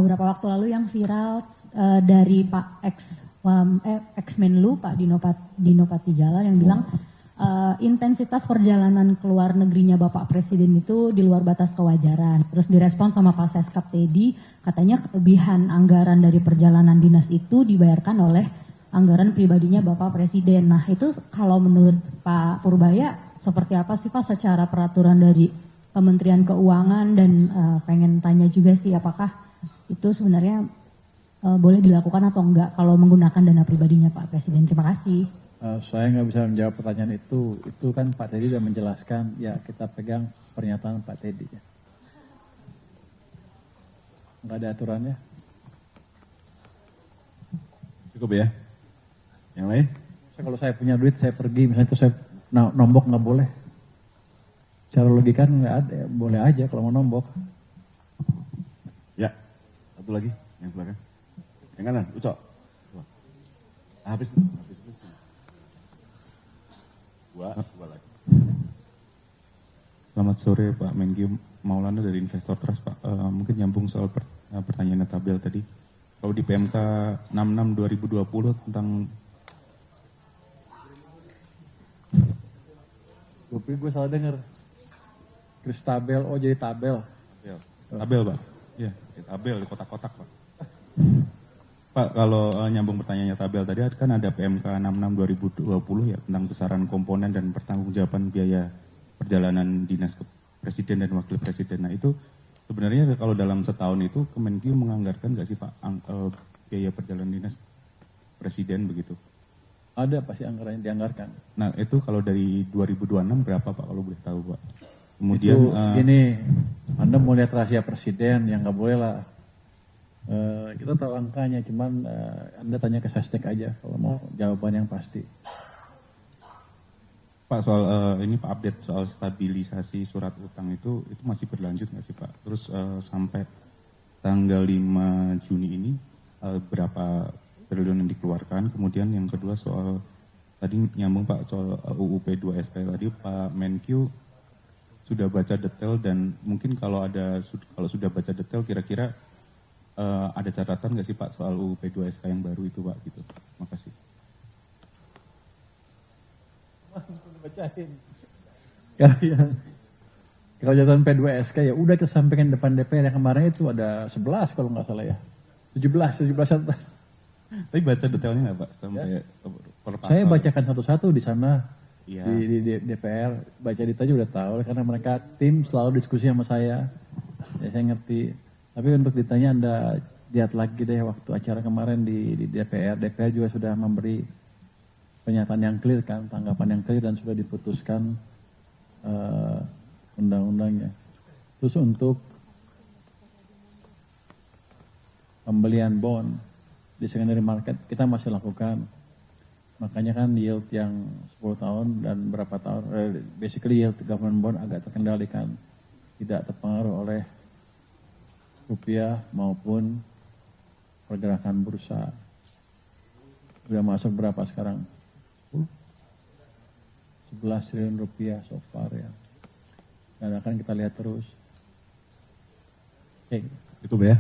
beberapa waktu lalu yang viral dari Pak ex-Menlu Pak Dino Patijalal yang bilang intensitas perjalanan ke luar negerinya Bapak Presiden itu di luar batas kewajaran. Terus direspon sama Pak Seskap Teddy, katanya kelebihan anggaran dari perjalanan dinas itu dibayarkan oleh anggaran pribadinya Bapak Presiden. Nah itu kalau menurut Pak Purbaya seperti apa sih Pak secara peraturan dari Kementerian Keuangan, dan pengen tanya juga sih apakah itu sebenarnya boleh dilakukan atau enggak kalau menggunakan dana pribadinya Pak Presiden. Terima kasih. Saya nggak bisa menjawab pertanyaan itu kan Pak Teddy sudah menjelaskan, ya kita pegang pernyataan Pak Teddy. Nggak ada aturannya. Cukup ya? Yang lain? Kalau saya punya duit, saya pergi, misalnya itu saya nombok nggak boleh. Secara logika nggak ada, boleh aja kalau mau nombok. Ya, satu lagi, yang belakang. Yang kanan, Ucok. Habis. Dua lagi. Selamat sore Pak Menkyu, Maulana dari Investor Trust Pak. Mungkin nyambung soal pertanyaan tabel tadi. Kalau di PMK 66 2020 tentang Gue salah dengar. Kristabel, oh jadi tabel. Tabel Pak. Iya, tabel di kotak-kotak Pak. Pak, kalau nyambung pertanyaannya tabel tadi kan ada PMK 66 2020 ya tentang besaran komponen dan pertanggungjawaban biaya perjalanan dinas presiden dan wakil presiden. Nah itu sebenarnya kalau dalam setahun itu Kemenkyu menganggarkan nggak sih Pak biaya perjalanan dinas presiden begitu? Ada pasti anggaran yang dianggarkan. Nah itu kalau dari 2026 berapa Pak kalau boleh tahu Pak? Kemudian itu gini, Anda mau lihat rahasia presiden yang nggak boleh lah. Kita tahu angkanya, cuman Anda tanya ke Sesnek aja kalau mau jawaban yang pasti. Pak soal ini Pak update soal stabilisasi surat utang itu masih berlanjut nggak sih Pak? Terus sampai tanggal 5 Juni ini berapa triliun yang dikeluarkan? Kemudian yang kedua soal tadi nyambung Pak soal UU P2SK tadi Pak Menkyu sudah baca detail, dan mungkin kalau sudah baca detail kira-kira ada catatan nggak sih Pak soal UU P2SK yang baru itu Pak gitu. Terima kasih. Bacain. Kalau catatan P2SK ya udah kita sampaikan depan DPR yang kemarin itu ada 11 kalau nggak salah ya. 17. Tapi baca detailnya nggak Pak sampai per pasal? Saya bacakan satu-satu di sana. Iya. Di DPR baca detailnya udah tahu karena mereka tim selalu diskusi sama saya. Ya saya ngerti. Tapi untuk ditanya Anda lihat lagi deh waktu acara kemarin di DPR. DPR juga sudah memberi pernyataan yang clear kan, tanggapan yang clear dan sudah diputuskan undang-undangnya. Terus untuk pembelian bond di secondary market kita masih lakukan. Makanya kan yield yang 10 tahun dan berapa tahun, basically yield government bond agak terkendalikan. Tidak terpengaruh oleh rupiah maupun pergerakan bursa. Sudah masuk berapa sekarang? 11 triliun rupiah so far ya. Dan akan kita lihat terus. Oke. Itu ya.